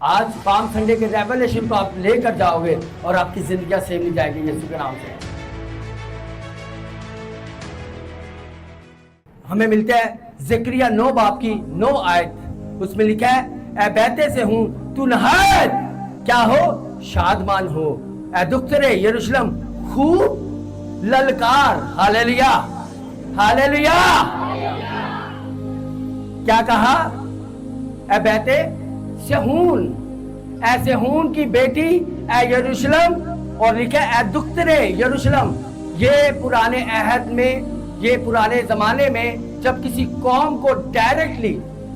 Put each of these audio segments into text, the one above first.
आज palm Sunday के revelation को आप लेकर जाओगे और आपकी जिंदगी सेव नहीं जाएगी यीशु के नाम से। हमें मिलता है ज़करिया 9 बाब की 9 आयत, उसमें लिखा है ऐ बैते से हूं तू नहायत क्या हो शादमान हो, ऐ दुख्तरे यरूशलेम खूब ललकार। Hallelujah hallelujah. क्या कहा? ऐ बैते सेहून, ऐ सेहून की बेटी ऐ यरूशलेम, और लिखा ऐ दुख्तरे यरूशलेम। ये पुराने अहद में, ये पुराने जमाने में जब किसी कौम को डायरेक्टली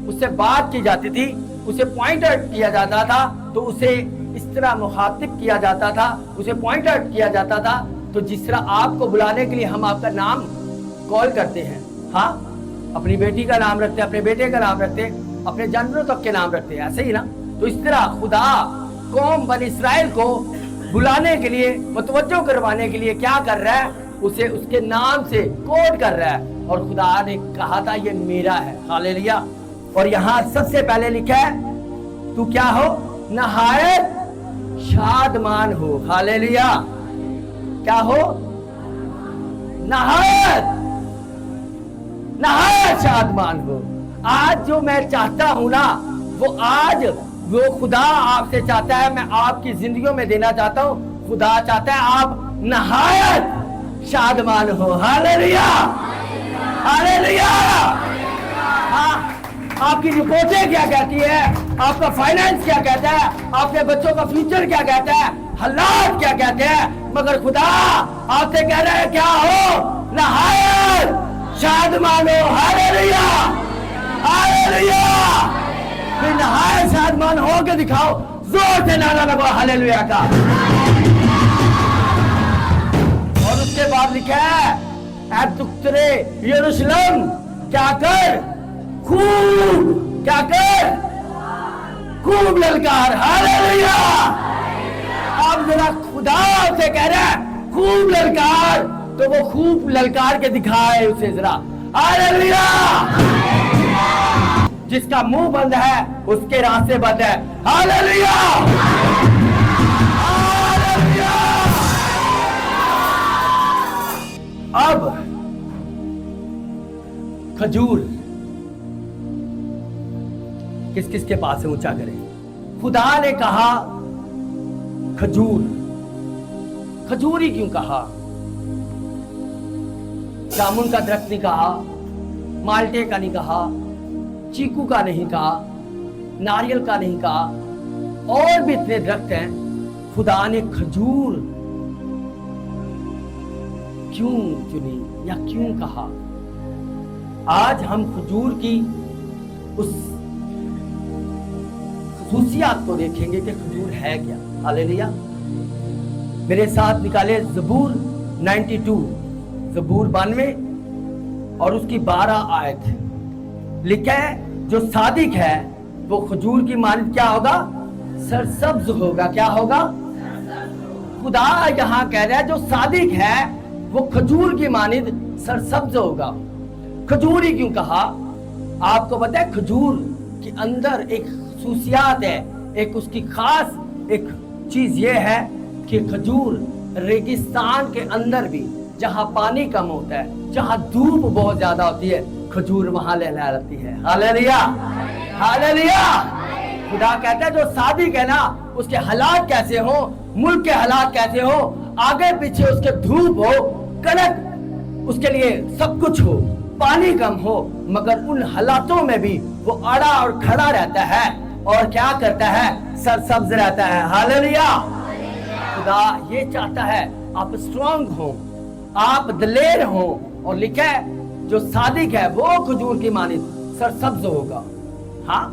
उससे बात की जाती थी, उसे पॉइंट आउट किया जाता था, तो उसे इस तरह मुखातिब किया जाता था, उसे पॉइंट आउट किया जाता था। तो जिस तरह आपको बुलाने के लिए हम आपका नाम कॉल करते हैं, हाँ, अपनी बेटी का नाम रखते हैं, अपने बेटे का नाम रखते हैं, अपने जानवरों तक के नाम रखते हैं, ऐसे ही ना। तो इस तरह खुदा कौम बनी इस्राएल को बुलाने के लिए, मुतवज्जो करवाने के लिए क्या कर रहा है? उसे उसके नाम से कोड कर रहा है। और खुदा ने कहा था ये मेरा है। हालेलुया। और यहाँ सबसे पहले लिखा है तू क्या हो? नहायत शादमान हो। हालेलुया। क्या हो? नहायत नहायत शादमान हो। आज जो मैं चाहता हूं ना, वो आज वो खुदा आपसे चाहता है, मैं आपकी जिंदगियों में देना चाहता हूं। खुदा चाहता है आप नहायत शादमान हो। Hallelujah hallelujah. हाँ, आपकी रिपोर्टें क्या कहती है, आपका फाइनेंस क्या कहता है, आपके बच्चों का फ्यूचर क्या कहता है, हालात क्या कहते हैं, मगर खुदा आपसे कह रहा है क्या हो? नहायत शादमान हो। Hallelujah hallelujah. फिर नहायत शादमान हो के दिखाओ, जोर से नारा लगाओ हालेलुया का। और उसके बाद लिखा है ऐ दुख्तरे यरूशलेम क्या कर? खूब क्या कर? खूब ललकार। हालेलुया। अब जरा खुदा से कह रहा है खूब ललकार, तो वो खूब ललकार के दिखाए उसे जरा। हालेलुया। जिसका मुंह बंद है उसके रास्ते बंद है। Hallelujah hallelujah. अब खजूर किस किस के पास से ऊंचा करें? खुदा ने कहा खजूर। खजूर ही क्यों कहा? जामुन का दरख्त नहीं कहा, माल्टे का नहीं कहा, चीकू का नहीं कहा, नारियल का नहीं कहा, और भी इतने दरख्त हैं। खुदा ने खजूर क्यों चुनी या क्यों कहा? आज हम खजूर की उस खसूसियात को देखेंगे कि खजूर है क्या। हालेलुया। मेरे साथ निकाले ज़बूर 92, ज़बूर 92 और उसकी 12 आयत। लिखा है जो सादिक है वो खजूर की मानद क्या होगा? सरसब्ज होगा। क्या होगा? खुदा यहाँ कह रहा है जो सादिक है वो खजूर की मानद सरसब्ज होगा। खजूर ही क्यों कहा? आपको पता है खजूर के अंदर एक खसूसियात है, एक उसकी खास एक चीज ये है कि खजूर रेगिस्तान के अंदर भी, जहां पानी कम होता है, जहां धूप बहुत ज्यादा होती है, खजूर वहां लहराती है। Hallelujah hallelujah. खुदा कहता है जो सादिक है ना, उसके हालात कैसे हो, मुल्क के हालात कैसे हो, आगे पीछे उसके धूप हो, कड़क उसके लिए सब कुछ हो, पानी कम हो, मगर उन हालातों में भी वो अड़ा और खड़ा रहता है और क्या करता है? सरसब्ज रहता है। हालेलुया। खुदा ये चाहता है आप स्ट्रांग हो, आप दलेर हो। और लिखा है जो सादिक है वो खजूर की मानित सरसब्ज होगा। हाँ,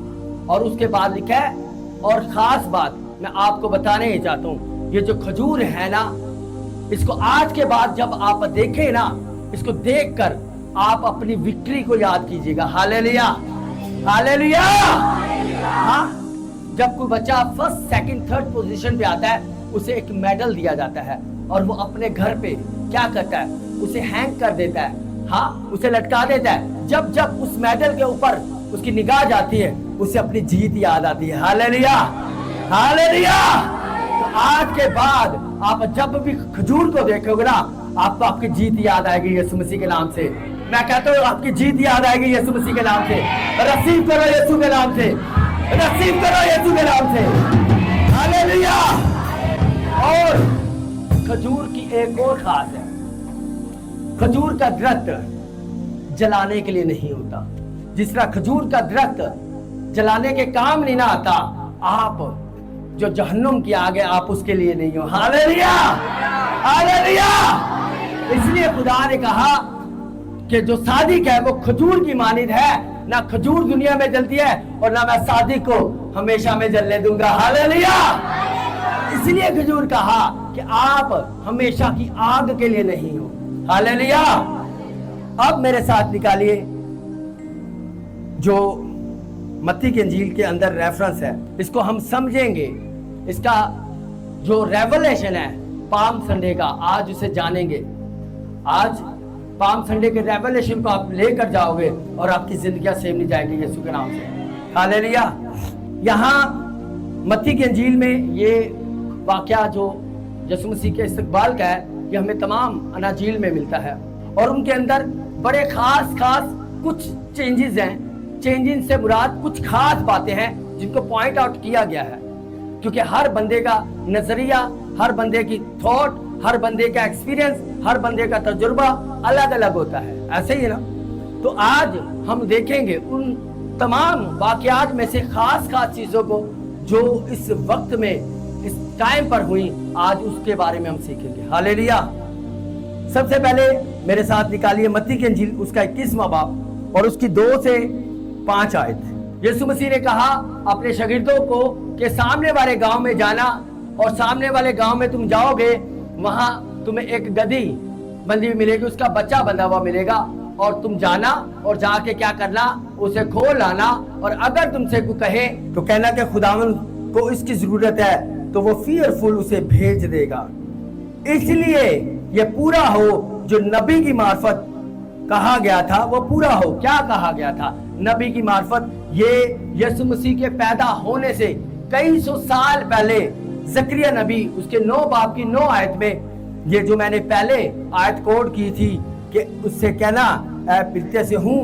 और उसके बाद लिखा है, और खास बात मैं आपको बताने ही चाहता हूँ, ये जो खजूर है ना, इसको आज के बाद जब आप देखें ना, इसको देखकर आप अपनी विक्ट्री को याद कीजिएगा। Hallelujah hallelujah. हाँ, जब कोई बच्चा फर्स्ट सेकंड थर्ड पोजीशन पे आता है उसे एक मेडल दिया जाता है और वो अपने घर पे क्या करता है? उसे हैंग कर देता है। हाँ, उसे लटका देता है। जब जब उस मेडल के ऊपर उसकी निगाह जाती है, उसे अपनी जीत याद आती है। Hallelujah hallelujah. तो आज के बाद आप जब भी खजूर को देखोगे ना, आपको आपकी जीत याद आएगी यीशु मसीह के नाम से। मैं कहता हूँ आपकी जीत याद आएगी यीशु मसीह के नाम से। रिसीव करो यीशु के नाम से, रिसीव करो यीशु के नाम से। हालेलुया। और खजूर की एक और खास है, खजूर का दरख्त जलाने के लिए नहीं होता। जिस तरह खजूर का दरख्त जलाने के काम नहीं ना आता, आप जो जहन्नुम की आग है आप उसके लिए नहीं हो। Hallelujah, hallelujah. इसलिए खुदा ने कहा कि जो सादिक है वो खजूर की मानिंद है, ना खजूर दुनिया में जलती है और ना मैं सादिक को हमेशा में जलने दूंगा। हालेलुया। इसलिए खजूर कहा कि आप हमेशा की आग के लिए नहीं हो। हालेलुया। अब मेरे साथ निकालिए जो मत्ती की इंजील के अंदर रेफरेंस है, इसको हम समझेंगे। इसका जो रेवलेशन है पाम संडे का, आज उसे जानेंगे। आज पाम संडे के रेवलेशन को आप लेकर जाओगे और आपकी जिंदगियां सेव नहीं जाएंगी यीशु के नाम से। हालेलुया। यहाँ मत्ती की इंजील में ये वाकया जो यीशु मसीह के इस्तकबाल का है, ये हमें तमाम अनाजील में मिलता है और उनके अंदर बड़े खास कुछ चेंजेस हैं। चेंजिंग से मुराद कुछ खास बातें हैं जिनको पॉइंट आउट किया गया है, क्योंकि हर बंदे का नजरिया, हर बंदे की थॉट, हर बंदे का एक्सपीरियंस, हर बंदे का तजुर्बा अलग अलग होता है। ऐसे ही ना। तो आज हम देखेंगे उन तमाम वाकयात में से खास चीजों को जो इस वक्त में, इस टाइम पर हुई, आज उसके बारे में हम सीखेंगे। हालेलुया। सबसे पहले मेरे साथ निकालिए मत्ती की इंजील उसका 21वां बाब और उसकी 2 से 5 आयत। यीशु मसीह ने कहा अपने शागिर्दों को कि सामने वाले गांव में जाना, और सामने वाले गांव में तुम जाओगे, वहां तुम्हें एक गधी बंधी हुई मिलेगी, उसका बच्चा बंधा हुआ मिलेगा, और तुम जाना और जाके क्या करना, उसे खोल लाना, और अगर तुमसे कोई कहे तो कहना कि खुदावन को इसकी जरूरत है, तो वो फियरफुल उसे भेज देगा। इसलिए ये पूरा हो जो नबी की मार्फत कहा गया था, वो पूरा हो। क्या कहा गया था नबी की मार्फत? ये यीशु मसीह के पैदा होने से कई सौ साल पहले जकरिया नबी उसके 9 बाब की 9 आयत में, ये जो मैंने पहले आयत कोड की थी कि उससे कहना ऐ पिते से हूं,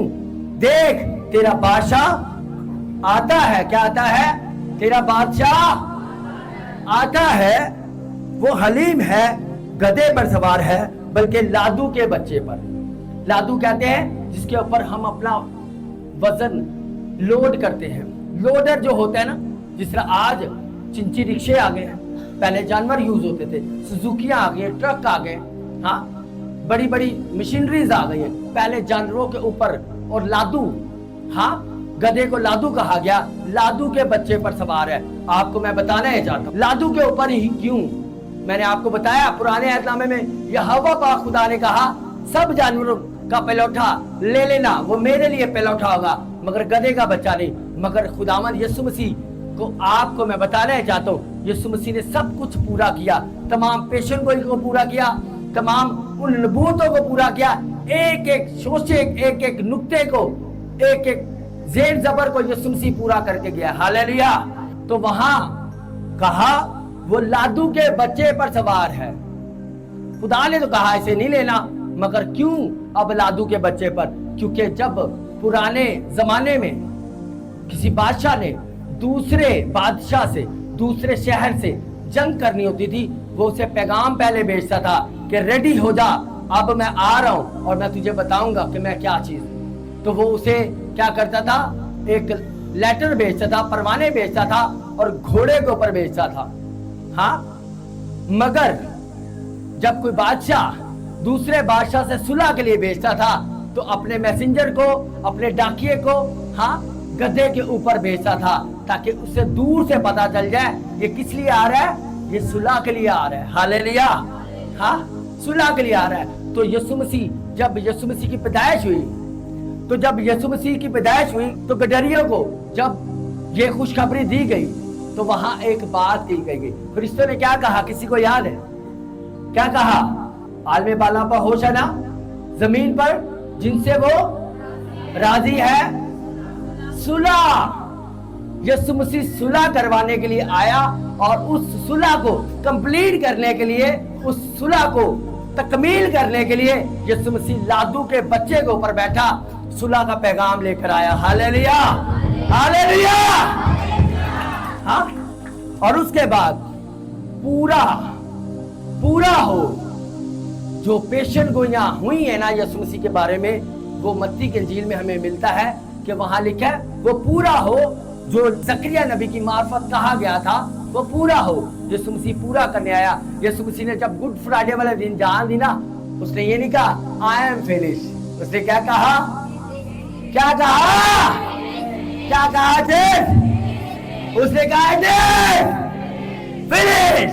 देख तेरा बादशाह आता है। क्या आता है? तेरा बादशाह आता है, वो हलीम है, गधे पर सवार है, बल्कि लादू के बच्चे पर। लादू कहते हैं जिसके ऊपर हम अपना वजन लोड करते हैं। लोडर जो होता है ना, जिस तरह आज चिंची रिक्शे आ गए हैं, पहले जानवर यूज होते थे, सुजुकियां आ गए, ट्रक आ गए, हाँ, बड़ी बड़ी मशीनरीज आ गई है, पहले जानवरों के ऊपर। और लादू, हाँ, गधे को लादू कहा गया, लादू के बच्चे पर सवार है। आपको मैं बताना है चाहता हूँ लादू के ऊपर ही क्यों। मैंने आपको बताया पुराने अहदनामे में यहोवा पाक खुदा ने कहा सब जानवरों का पहलौठा ले लेना, वो मेरे लिए पहलौठा होगा, मगर गधे का बच्चा नहीं। मगर खुदावंद यीशु मसीह को आपको मैं बताना चाहता हूँ, यीशु मसीह ने सब कुछ पूरा किया, तमाम पेशन को पूरा किया, तमाम उन नबूवतों को पूरा किया, एक एक शोशे, एक एक नुक्ते को, एक एक जेर जबर को यीशु मसीह पूरा करके गया। हालेलुया। तो वहां कहा वो लादू के बच्चे पर सवार है। खुदा ने तो कहा इसे नहीं लेना, मगर क्यों अब लादू के बच्चे पर? क्योंकि जब पुराने जमाने में किसी बादशाह ने दूसरे बादशाह से, दूसरे शहर से जंग करनी होती थी, वो उसे पैगाम पहले भेजता था कि रेडी हो जा, अब मैं आ रहा हूं और मैं तुझे बताऊंगा कि मैं क्या चीज हूं। तो वो उसे क्या करता था, एक लेटर भेजता था, परवाने भेजता था और घोड़े के ऊपर भेजता था। हाँ, मगर जब कोई बादशाह दूसरे बादशाह से सुलह के लिए भेजता था तो अपने मैसेंजर को, अपने डाकिये को, हाँ, गधे के ऊपर भेजता था, ताकि उससे दूर से पता चल जाए ये किस लिए आ रहा है, ये सुलह के लिए आ रहा है। हालेलुया। हाँ, सुलह के लिए आ रहा है। तो यीशु मसीह, जब यीशु मसीह की पैदाइश हुई, तो जब यीशु मसीह की पैदाइश हुई तो गडरियों को जब ये खुशखबरी दी गई तो वहां एक बात की गई। फरिश्तों ने क्या कहा, किसी को याद है? क्या कहा? आलमे बाला पर होशाना, जमीन पर जिनसे वो राजी है सुलह। यीशु मसीह सुलह करवाने के लिए आया और उस सुलह को कंप्लीट करने के लिए, उस सुलह को तकमील करने के लिए यीशु मसीह लादू के बच्चे के ऊपर बैठा, सुलह का पैगाम लेकर आया। Hallelujah, hallelujah. हाँ, और उसके बाद पूरा हो जो पेशन गोइयां हुई है ना यीशु मसीह के बारे में, वो मत्ती के इंजील में हमें मिलता है कि वहां लिखा है वो पूरा हो जो जकरिया नबी की मार्फत कहा गया था, वो पूरा हो। यीशु मसीह पूरा करने आया। यीशु मसीह ने जब गुड फ्राइडे वाले दिन जान दी ना, उसने ये नहीं कहा आई एम फिनिश, उसने क्या कहा? क्या कहा? क्या कहा थे? उसने कहा थे फिनिश,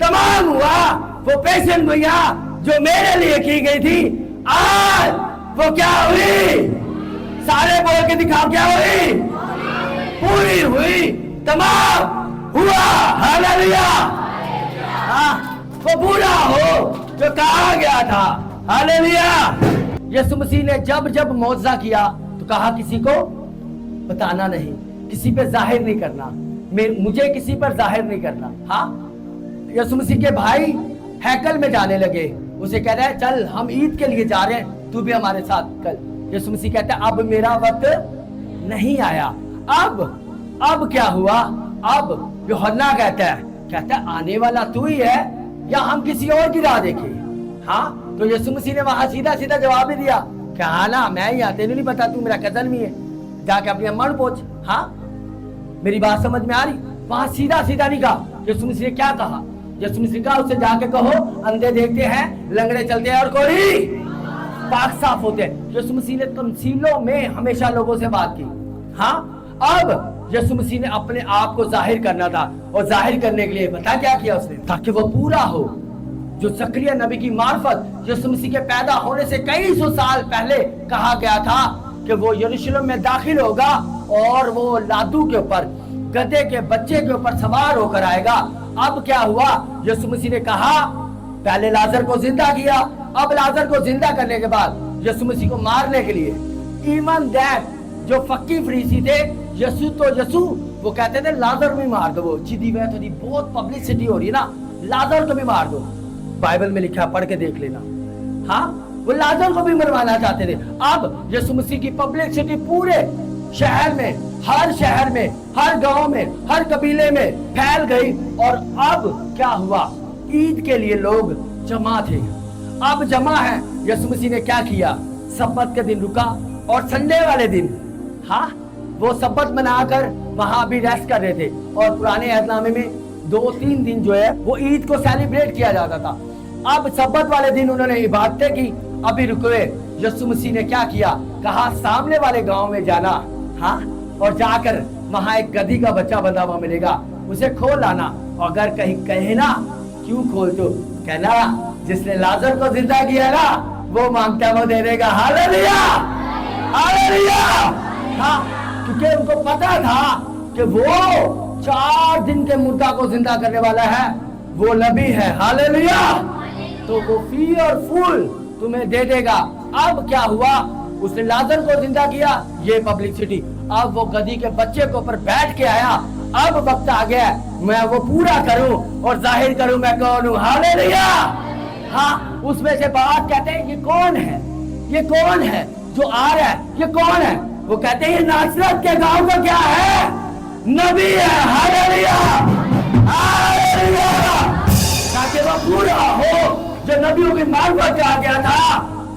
तमाम हुआ। वो पेशन गोइयां जो मेरे लिए की गई थी, आज वो क्या हुई? सारे बोल के दिखाओ, क्या हुई? पूरी हुई, तमाम हुआ। हालेलुया। हाँ, वो पूरा हो जो कहा गया था। हालेलुया। यीशु मसीह ने जब जब मौजज़ा किया तो कहा किसी को बताना नहीं, किसी पे जाहिर नहीं करना, मुझे किसी पर जाहिर नहीं करना। हाँ, यीशु मसीह के भाई हैकल में जाने लगे, उसे कह रहे हैं चल हम ईद के लिए जा रहे हैं, तू भी हमारे साथ कल। यीशु मसीह कहता है अब मेरा वक्त नहीं आया। अब क्या हुआ? अब यूहन्ना कहता है आने वाला तू ही है या हम किसी और की राह देखें? हाँ, तो यीशु मसीह ने वहां सीधा सीधा जवाब भी दिया, क्या ना मैं ही आते नहीं पता, तू मेरा कजन भी है, जाके अपनी अम्मा को पूछ। हाँ, मेरी बात समझ में आ रही? वहां सीधा सीधा नहीं कहा। यीशु मसीह ने क्या कहा? यीशु मसीह कहा उससे जाके कहो अंधे देखते हैं, लंगड़े चलते हैं और कोढ़ी पाक साफ होते हैं। यीशु मसीह ने तमसीलों में हमेशा लोगों से बात की। हाँ, अब यीशु मसीह ने अपने आप को जाहिर करना था, और जाहिर करने के लिए पता क्या किया उसने? ताकि वो पूरा हो जो जकरिया नबी की मार्फत यीशु मसीह के पैदा होने से कई सौ साल पहले कहा गया था कि वो यरूशलेम में दाखिल होगा और वो लादू के ऊपर, गधे के बच्चे के ऊपर सवार होकर आएगा। अब क्या हुआ? यीशु मसीह ने कहा पहले लाजर को जिंदा किया, अब लाजर को जिंदा करने के बाद यीशु मसीह को मारने के लिए इवन दैट जो फक्की फरीसी थे, यीशु वो कहते थे लाजर भी मार दो, वो चिदी हुआ थोड़ी बहुत पब्लिसिटी हो रही है ना, लाजर को भी मार दो। बाइबल में लिखा, पढ़ के देख लेना। हाँ, वो लाजर को भी मरवाना चाहते थे। अब यीशु मसीह की पब्लिसिटी पूरे शहर में, हर गांव में, हर कबीले में फैल गई। और अब क्या हुआ? ईद के लिए लोग जमा थे, अब जमा है। यीशु मसीह ने क्या किया? सब्बत के दिन रुका और संडे वाले दिन, हाँ, वो सब्बत मनाकर वहां भी रेस्ट कर रहे थे। और पुराने अहदनामे में 2-3 दिन जो है वो ईद को सेलिब्रेट किया जाता था। अब सब्बत वाले दिन उन्होंने इबादतें की, अभी रुके। यीशु मसीह ने क्या किया? कहा सामने वाले गांव में जाना, हाँ, और जाकर वहां एक गधी का बच्चा बंधा हुआ मिलेगा, उसे खोल लाना। अगर कहीं कहे ना क्यों खोल, तो कहना जिसने लाजर को जिंदा किया ना वो मांगता वो दे देगा। Hallelujah, hallelujah. हाँ, क्योंकि उनको पता था कि वो 4 दिन के मुर्दा को जिंदा करने वाला है, वो नबी है। हालेलुया। तो वो फीयरफुल तुम्हें दे देगा। अब क्या हुआ? उसने लाजर को जिंदा किया, ये पब्लिसिटी। अब वो गधी के बच्चे के ऊपर बैठ के आया। अब वक्त आ गया मैं वो पूरा करूं और जाहिर करूं मैं कौन हूं। हालेलुया। हाँ, उसमें से बात कहते हैं ये कौन है? ये कौन है जो आ रहा है? ये कौन है? वो कहते हैं ये नासरत के गांव का क्या है? नबी है। Hallelujah, hallelujah. ताकि वो पूरा हो जो नबियों की मार्फत कहा गया था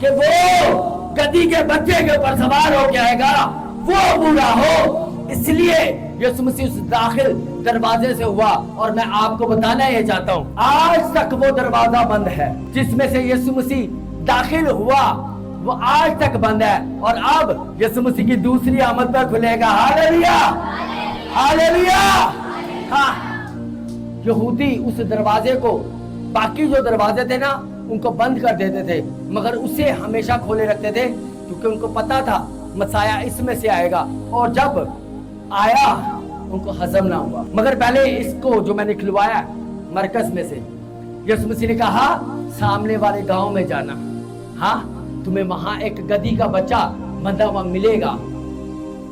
कि वो गधी के बच्चे के ऊपर सवार हो के आएगा, वो पूरा हो। इसलिए यीशु मसीह उस दाखिल दरवाजे से हुआ। और मैं आपको बताना ये चाहता हूँ, आज तक वो दरवाजा बंद है जिसमें से यीशु मसीह दाखिल हुआ, वो आज तक बंद है। और अब यीशु मसीह की दूसरी आमद पर खुलेगा। Hallelujah, hallelujah. हाँ, यहूदी उस दरवाजे को, बाकी जो दरवाजे थे ना उनको बंद कर देते थे, मगर उसे हमेशा खोले रखते थे, क्योंकि उनको पता था मसाया इसमें से आएगा। और जब आया उनको हजम ना हुआ। मगर पहले इसको जो मैंने खिलवाया मरकज में से, यीशु मसीह ने कहा सामने वाले गांव में जाना, हाँ, तुम्हें वहां एक गधी का बच्चा बंधा हुआ मिलेगा,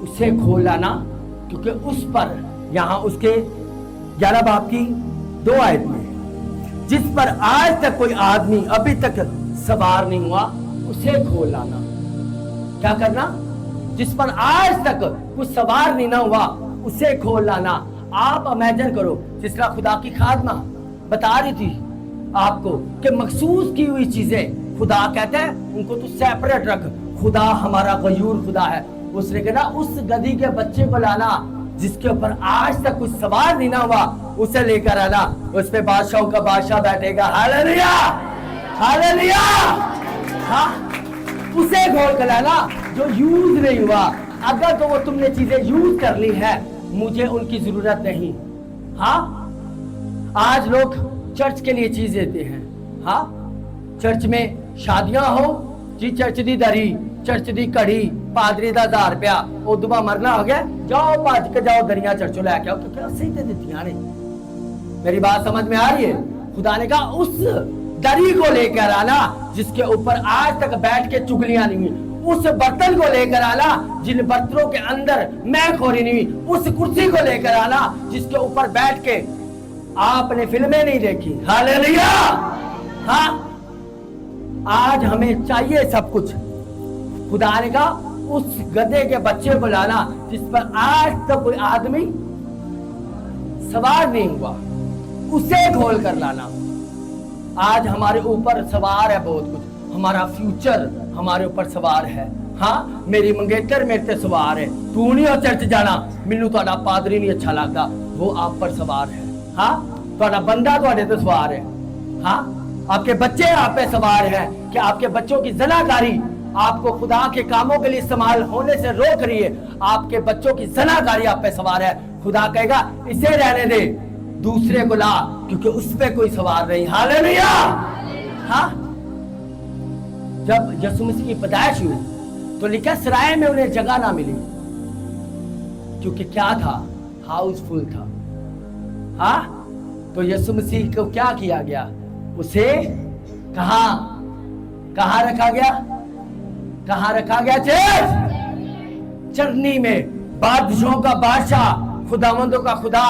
उसे खोल लाना क्योंकि उस पर यहाँ उसके 11 बाब की 2 आयत में, जिस पर आज तक कोई आदमी अभी तक सवार नहीं हुआ उसे खोल लाना। क्या करना? जिस पर आज तक कुछ सवार नहीं ना हुआ उसे खोल लाना। आप इमेजिन करो, जिस तरह खुदा की खादमा बता रही थी आपको कि मखसूस की हुई चीजें खुदा कहते हैं उनको तो सेपरेट रख, खुदा हमारा गयूर खुदा है। उसने कहा उस गधी के बच्चे को लाना जिसके ऊपर आज तक कुछ सवार नहीं ना हुआ, उसे लेकर आना, उस पे बादशाहों का बादशाह बैठेगा। Hallelujah, hallelujah. हाँ, उसे खोल कर लाना जो यूज नहीं हुआ। अगर तो वो तुमने चीजें यूज कर ली है, मुझे उनकी जरूरत नहीं। हाँ, आज लोग चर्च के लिए चीज देते हैं। हाँ, चर्च में शादियां हो जी, चर्च दी दरी, चर्च दी कड़ी, पादरी दा 1000 रुपया, उदबा मरना हो गया, जाओ भज के जाओ दरिया चर्चों लेके आओ, क्योंकि सही तो दित्तियां ने। मेरी बात समझ में आ रही है? खुदा ने कहा उस दरी को लेकर आना जिसके ऊपर आज तक बैठ के चुगलियां नहीं हुई, उस बर्तन को लेकर आना जिन बर्तनों के अंदर मैं खोरी नहीं हुई, उस कुर्सी को लेकर आना जिसके ऊपर बैठ के आपने फिल्में नहीं देखी। हालेलुया। हाँ, आज हमें चाहिए सब कुछ। खुदा ने कहा उस गधे के बच्चे को लाना जिस पर आज तक कोई आदमी सवार नहीं हुआ, उसे खोल कर लाना। आज हमारे ऊपर सवार है बहुत कुछ, हमारा फ्यूचर हमारे ऊपर सवार है। हाँ, मेरी मंगेतर मेरे पे सवार है, तू नहीं हो चर्च जाना, मैनू तुहाडा पादरी नहीं अच्छा लगता, वो आप पर सवार है। हाँ, तुहाडा बंदा तुहाडे ते सवार है। हाँ, आपके बच्चे आप पे सवार है कि आपके बच्चों की ज़नाकारी आपको खुदा के कामों के लिए इस्तेमाल होने से रोक रही है। आपके बच्चों की ज़नाकारी आप पे सवार है। खुदा कहेगा इसे रहने दे, दूसरे को ला, क्योंकि उस पे कोई सवार नहीं। हालेलुया। हाँ, जब यीशु मसीह की पैदाइश हुई तो लिखा सराय में उन्हें जगह ना मिली, क्योंकि क्या था? हाउसफुल था। हाँ, तो यीशु मसीह को क्या किया गया? उसे कहाँ रखा गया? कहाँ रखा गया? चरनी में। बादशाहों का बादशाह, खुदावंदों का खुदा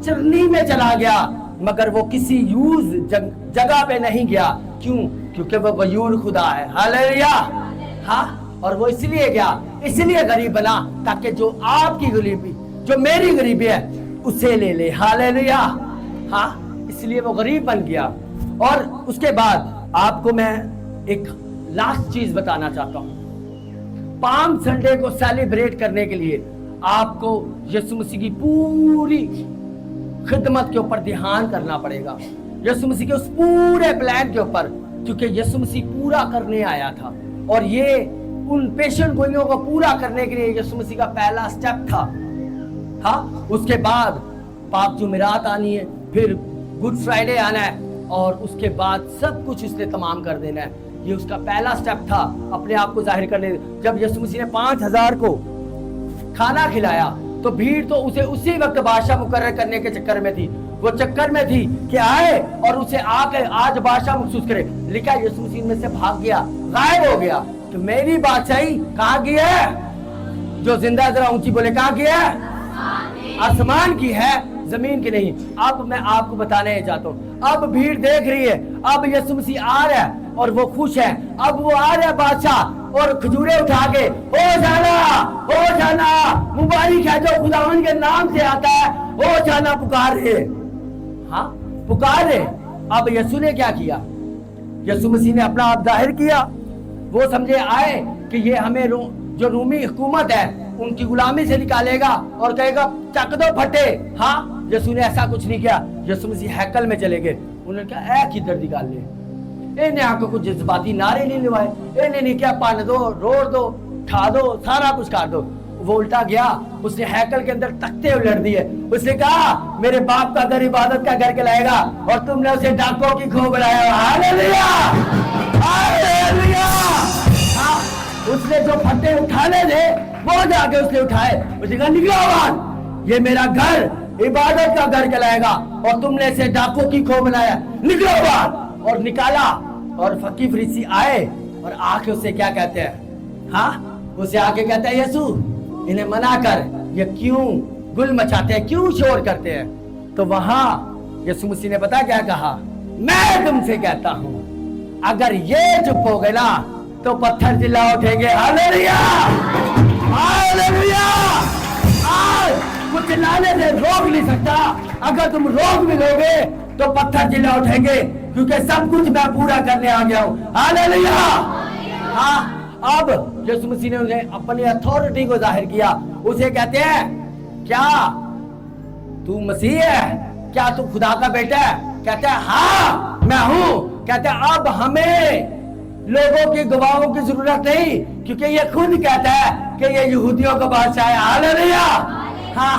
चरनी में चला गया, मगर वो किसी यूज जगह पे नहीं गया। क्यों? क्योंकि वो गयूर खुदा है। हालेलुया। हाँ, और वो इसलिए गया, इसलिए गरीब बना, ताकि जो आपकी गरीबी, जो मेरी गरीबी है, उसे ले ले। हालेलुया। हाँ, इसलिए वो गरीब बन गया। और उसके बाद आपको मैं एक लास्ट चीज बताना चाहता हूं। पाम संडे को सेलिब्रेट करने के लिए आपको यीशु मसीह की पूरी खिदमत के ऊपर ध्यान करना पड़ेगा, यीशु मसीह के उस पूरे प्लान के ऊपर, क्योंकि यीशु मसीह पूरा करने आया था। और ये उन पेशेंट गोइयों को पूरा करने के लिए यीशु मसीह का पहला स्टेप था। हाँ, उसके बाद पाक जुमेरात आनी है, फिर गुड फ्राइडे आना है, और उसके बाद सब कुछ उसने तमाम कर देना है। ये उसका पहला स्टेप था, अपने आप को जाहिर करने। जब यीशु मसीह ने 5000 को खाना खिलाया तो भीड़ तो उसे उसी वक्त बादशाह मुकर्रर करने के चक्कर में थी, वो चक्कर में थी कि आए और उसे आके आज बादशाह महसूस करे। लिखा यीशु मसीह में से भाग गया, गायब हो गया। तो मेरी बादशाही कहाँ की है? जो जिंदा जरा ऊंची बोले, कहाँ की है? आसमान की है, जमीन की नहीं। अब मैं आपको बताने चाहता हूँ, अब भीड़ देख रही है, अब यीशु मसीह आ रहा है और वो खुश है। अब वो आ रहा है बादशाह, और खजूरे उठा के हो जाना मुबारक है जो खुदावन के नाम से आता है, हो जाना पुकार रहे। हाँ, पुकार रहे। अब यीशु ने क्या किया? यीशु मसीह ने अपना आप जाहिर किया। वो समझे आए कि ये हमें जो रूमी हुकूमत है उनकी गुलामी से निकालेगा और कहेगा चक दो फटे। हाँ, यीशु ने ऐसा कुछ नहीं किया। यीशु मसीह हैकल में चले गए, उन्होंने कहा ऐ किधर निकाल ले, इन्हें आके कुछ जज्बाती नारे नहीं लिवाए, इन्हें नहीं क्या पान दो, रोड दो, ठा दो, सारा कुछ कर दो। वो उल्टा गया, उसने हैकल के अंदर तख्ते उलट दिए। उसने कहा मेरे बाप का घर इबादत का घर कहलाएगा और तुमने उसे डाकों की खो बनाया। Hallelujah, hallelujah. हाँ, उसने जो फटे उठाने थे वो जाके उसने उठाए। उसने कहा निकलो बाहर, ये मेरा घर इबादत का घर कहलाएगा और तुमने इसे डाकों की खो बनाया, निकलो बाहर। और निकाला, और फकीर फरीसी आए और आके उसे क्या कहते हैं? हाँ, उसे आके कहते हैं यीशु इन्हें मना कर, ये क्यों? गुल मचाते हैं, क्यों शोर करते हैं? तो वहां यीशु मसीह ने पता क्या कहा? मैं तुमसे कहता हूं अगर ये चुप हो गए ना तो पत्थर चिल्ला उठेंगे। Hallelujah, hallelujah. आज कुछ चिल्लाने से रोक नहीं सकता, अगर तुम रोक भी लोगे तो पत्थर चिल्ला उठेंगे, क्योंकि सब कुछ मैं पूरा करने आ गया हूं। हालेलुया। हाँ, अब यीशु मसीह ने उन्हें अपनी अथॉरिटी को जाहिर किया। उसे कहते हैं क्या तू मसीह है? क्या तू खुदा का बेटा है? कहते हैं हाँ मैं हूं। कहते हैं अब हमें लोगों की गवाहों की जरूरत नहीं, क्योंकि ये खुद कहता है कि ये यहूदियों का बादशाह है। हालेलुया। हाँ,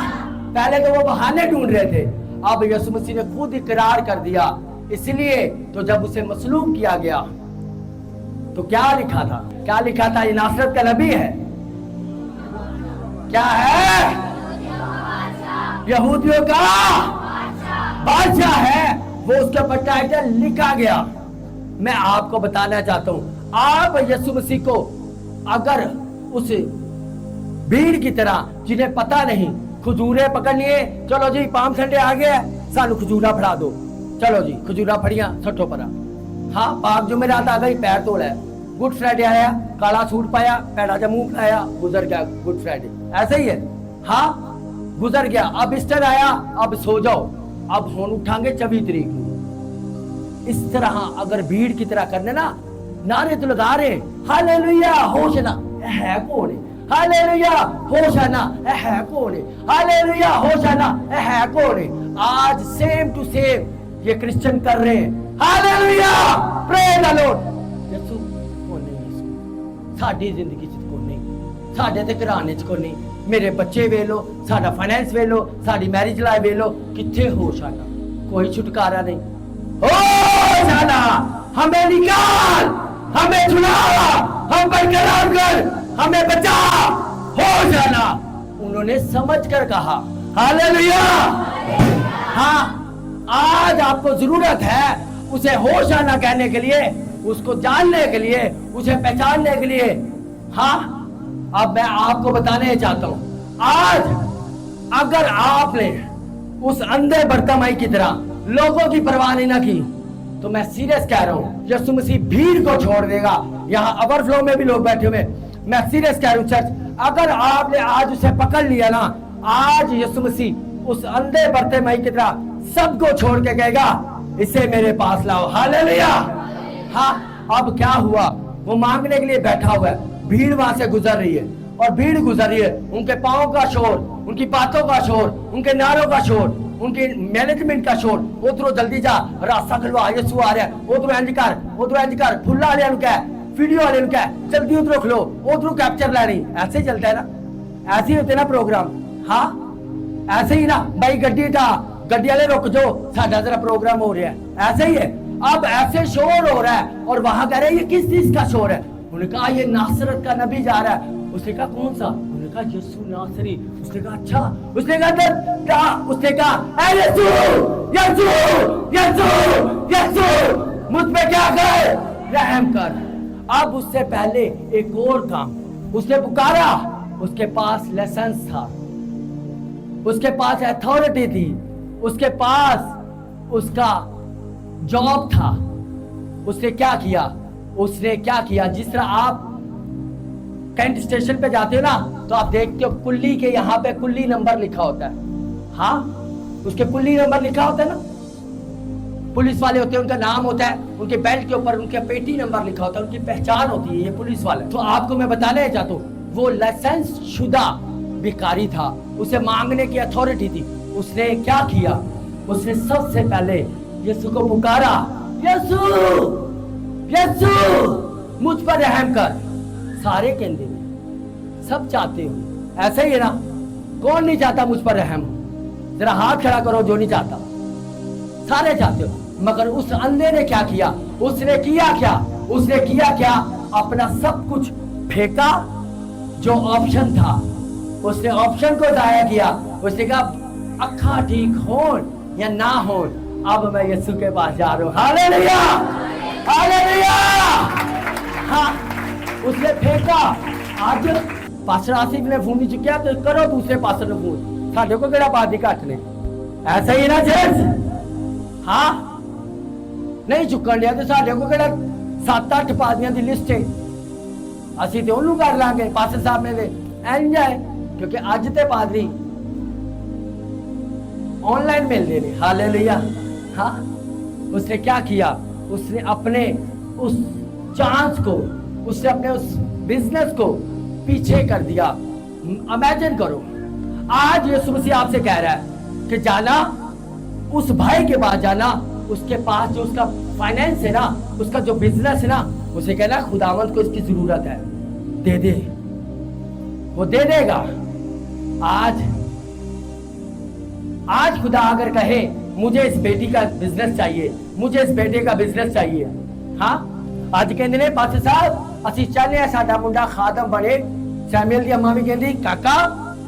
पहले तो वो बहाने ढूंढ रहे थे, अब यीशु मसीह ने खुद इकरार कर दिया। इसलिए तो जब उसे मसलूब किया गया तो क्या लिखा था? क्या लिखा था? ये नासरत का नबी है। क्या है? यहूदियों का बादशाह है। वो उसके ऊपर टाइटल लिखा गया। मैं आपको बताना चाहता हूं, आप यीशु मसीह को अगर उस भीड़ की तरह जिन्हें पता नहीं, खजूरे पकड़ लिए, चलो जी पाम संडे आ गया, सानू खजूरा फड़ा दो, चलो जी खजूरा फड़िया सठो परा। हाँ, पाक जुमेरात आ गई, पैर तोड़ा है। गुड फ्राइडे आया, काला सूट पाया, पैड़ा जा मुंह फैलाया, गुजर गया गुड फ्राइडे। ऐसे ही है। हाँ, गुजर गया। अब ईस्टर आया, अब सो जाओ, अब होन उठांगे 24 तारीख को। इस तरह अगर भीड़ की तरह करने ना, नारे तो लगा रहे, हालेलुया होशाना, है कौन है? हालेलुया होशाना, है कौन है? हालेलुया होशाना, है कौन है? आज सेम टू सेम ये क्रिश्चियन कर रहे हैं। Hallelujah, praise the Lord. यीशु कौन है? यीशु साडी जिंदगी च कोई नहीं, साडे ते घराने च कोई नहीं। मेरे बच्चे वे लो, साडा फाइनेंस वे लो, साडी मैरिज लाइफ वे लो, किथे होशाना? कोई छुटकारा नहीं। होशाना, हमें निकाल, हमें छुड़ा, हम पर कलाम कर, हमें बचा। होशाना। उन्होंने समझ कर कहा। हालेलुया। हाँ, आज आपको जरूरत है उसे होशाना कहने के लिए, उसको जानने के लिए, उसे पहचानने के लिए। हाँ, अब मैं आपको बताने चाहता हूं, आज अगर आपने उस अंधे बर्तमाई की तरह लोगों की परवाह नहीं ना की, तो मैं सीरियस कह रहा हूं, यीशु मसीह भीड़ को छोड़ देगा। यहाँ ओवरफ्लो में भी लोग बैठे हुए, मैं सीरियस कह रहा हूं चर्च, अगर आपने आज उसे पकड़ लिया ना, आज यीशु मसीह उस अंधे बर्तमाई की तरह सबको छोड़ के कहेगा इसे मेरे पास लाओ। हालेलुया। हाँ, अब क्या हुआ? वो मांगने के लिए बैठा हुआ है, भीड़ वहां से गुजर रही है, और भीड़ गुजर रही है, उनके पाँव का शोर, उनकी बातों का शोर, उनके नारों का शोर, उनकी मैनेजमेंट का शोर। उधरों जल्दी जा, रास्ता खुलवा, यीशु आ रहा है, उधरों इंज कर, फुल्ला वाले कह, वीडियो वाले कह, जल्दी उधरों खलो, उधरों कैप्चर लेनी। ऐसे ही चलता है ना, ऐसे ही होते ना प्रोग्राम। हाँ, ऐसे ही ना भाई, गड्डी था, गड्डी वाले रुक जाओ, साडा जरा प्रोग्राम हो रहा है। ऐसे ही है। अब ऐसे शोर हो रहा है, और वहां कह रहे हैं ये किस चीज का शोर है? उन्होंने कहा ये नासरत का नबी जा रहा है। उसने कहा कौन सा? उन्होंने कहा यीशु नासरी। उसने कहा अच्छा। उसने कहा उसने कहा यीशु यीशु यीशु यीशु मुझ पे क्या कर, रहम कर। अब उससे पहले एक और काम, उसने पुकारा, उसके पास लाइसेंस था, उसके पास अथॉरिटी थी, उसके पास उसका जॉब था। उसने क्या किया? उसने क्या किया? जिस तरह आप कैंट स्टेशन पे जाते हो ना, तो आप देखते हो कुल्ली के यहाँ पे कुल्ली नंबर लिखा होता है। हाँ, उसके कुल्ली नंबर लिखा होता है ना, पुलिस वाले होते हैं, उनका नाम होता है, उनके बेल्ट के ऊपर उनके पेटी नंबर लिखा होता है, उनकी पहचान होती है, ये पुलिस वाले। तो आपको मैं बताने चाहता हूँ, वो लाइसेंस शुदा भिखारी था, उसे मांगने की अथॉरिटी थी। उसने क्या किया? उसने सबसे पहले यीशु को पुकारा, यीशु यीशु मुझ पर रहम कर। सारे कहते हैं, सब चाहते हो, ऐसे ही है ना, कौन नहीं चाहता मुझ पर रहम? जरा हाथ खड़ा करो जो नहीं चाहता, सारे चाहते हो। मगर उस अंधे ने क्या किया? उसने किया क्या? उसने किया क्या? अपना सब कुछ फेंका, जो ऑप्शन था, उसने ऑप्शन को जाया किया। उसने कहा अखा ठीक हो या ना हो, अब मैं यीशु के पास जा रहा हूं। Hallelujah, hallelujah. हाँ, उसने फेंका। आज पास्टर आसिफ ने फोन नहीं चुकिया, तो करो दूसरे पास्टर ने फोन, साढ़े को केड़ा पादी घट ने, ऐसा ही ना जेस, हाँ नहीं चुकन दिया तो साढ़े को केड़ा 7-8 पादियां दी लिस्ट है, असी तो उन्होंने कर लांगे पास्टर साहब ने इंज है, क्योंकि अज ते पादरी ऑनलाइन मिलते हैं। हालेलुया। हाँ, उसने क्या किया, उसने अपने उस चांस को, उसने अपने उस बिजनेस को पीछे कर दिया। इमेजिन करो, आज यीशु मसीह आपसे कह रहा है कि जाना उस भाई के पास, जाना उसके पास जो उसका फाइनेंस है ना, उसका जो बिजनेस है ना, उसे कहना खुदावंत को इसकी जरूरत है, दे दे, वो दे देगा। आज खुदा अगर कहे मुझे इस बेटी का बिजनेस चाहिए, मुझे इस बेटे का बिजनेस चाहिए, हाँ आज कहते ने पास्टर साहब असी चाहते हैं साडा मुंडा खादम बने। सैमुअल दी अम्मा भी कहती काका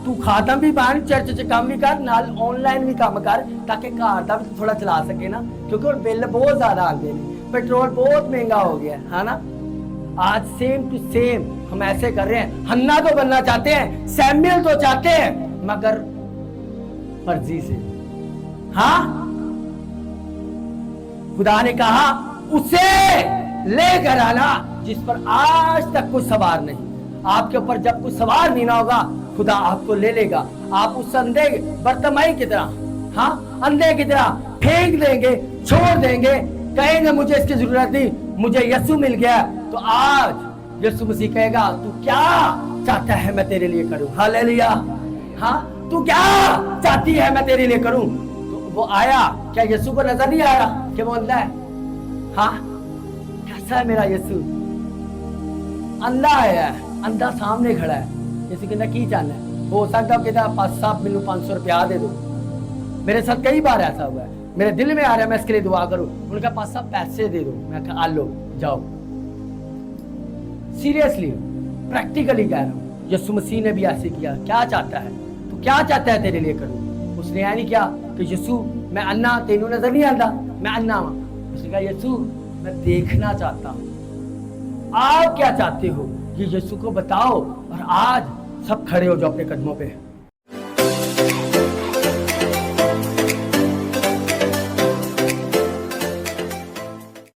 तू खादम भी बन, चर्च च काम भी कर, नाल ऑनलाइन भी काम कर, ताकि घर दा भी थोड़ा चला सके ना, क्योंकि हुण बिल बहुत ज्यादा आते हैं, पेट्रोल बहुत महंगा हो गया है ना। आज सेम टू सेम हम ऐसे कर रहे हैं। हन्ना तो बनना चाहते हैं, सैमुअल तो चाहते हैं, मगर फर्जी से। हाँ, खुदा ने कहा उसे लेकर आना जिस पर आज तक कोई सवार नहीं। आपके ऊपर जब कोई सवार नहीं ना होगा, खुदा आपको ले लेगा। आप उस अंधे बर्तमाई की तरह, हाँ अंधे की तरह फेंक देंगे, छोड़ देंगे, कहेंगे मुझे इसकी जरूरत नहीं, मुझे यीशु मिल गया। तो आज यीशु मसीह कहेगा तू क्या चाहता है मैं तेरे लिए करूं। हालेलुया। हाँ, तू क्या चाहती है मैं तेरे लिए करूं। तो वो आया, क्या यीशु को नजर नहीं आया कि वो अंधा है? हाँ, कैसा है मेरा यीशु? अंधा है, अंधा सामने खड़ा है। यीशु कहता की चाहना है? हो सकता कहता पास्टर साहब मैनू 500 रुपया दे दो। मेरे साथ कई बार ऐसा हुआ है, मेरे दिल में आ रहा है मैं इसके लिए दुआ करूं, उनका पास्टर साहब पैसे दे दो, मैं कहा आ लो जाओ। सीरियसली प्रैक्टिकली कह रहा हूं, यीशु मसीह ने भी ऐसे किया। क्या चाहता है तू, क्या चाहता है तेरे लिए करूं? उसने यह नहीं किया कि यीशु मैं अन्ना, तेनू नजर नहीं आता मैं अन्ना हूं। उसने कहा यीशु मैं देखना चाहता हूं, आप क्या चाहते हो ये यीशु को बताओ। और आज सब खड़े हो जाओ अपने कदमों पे।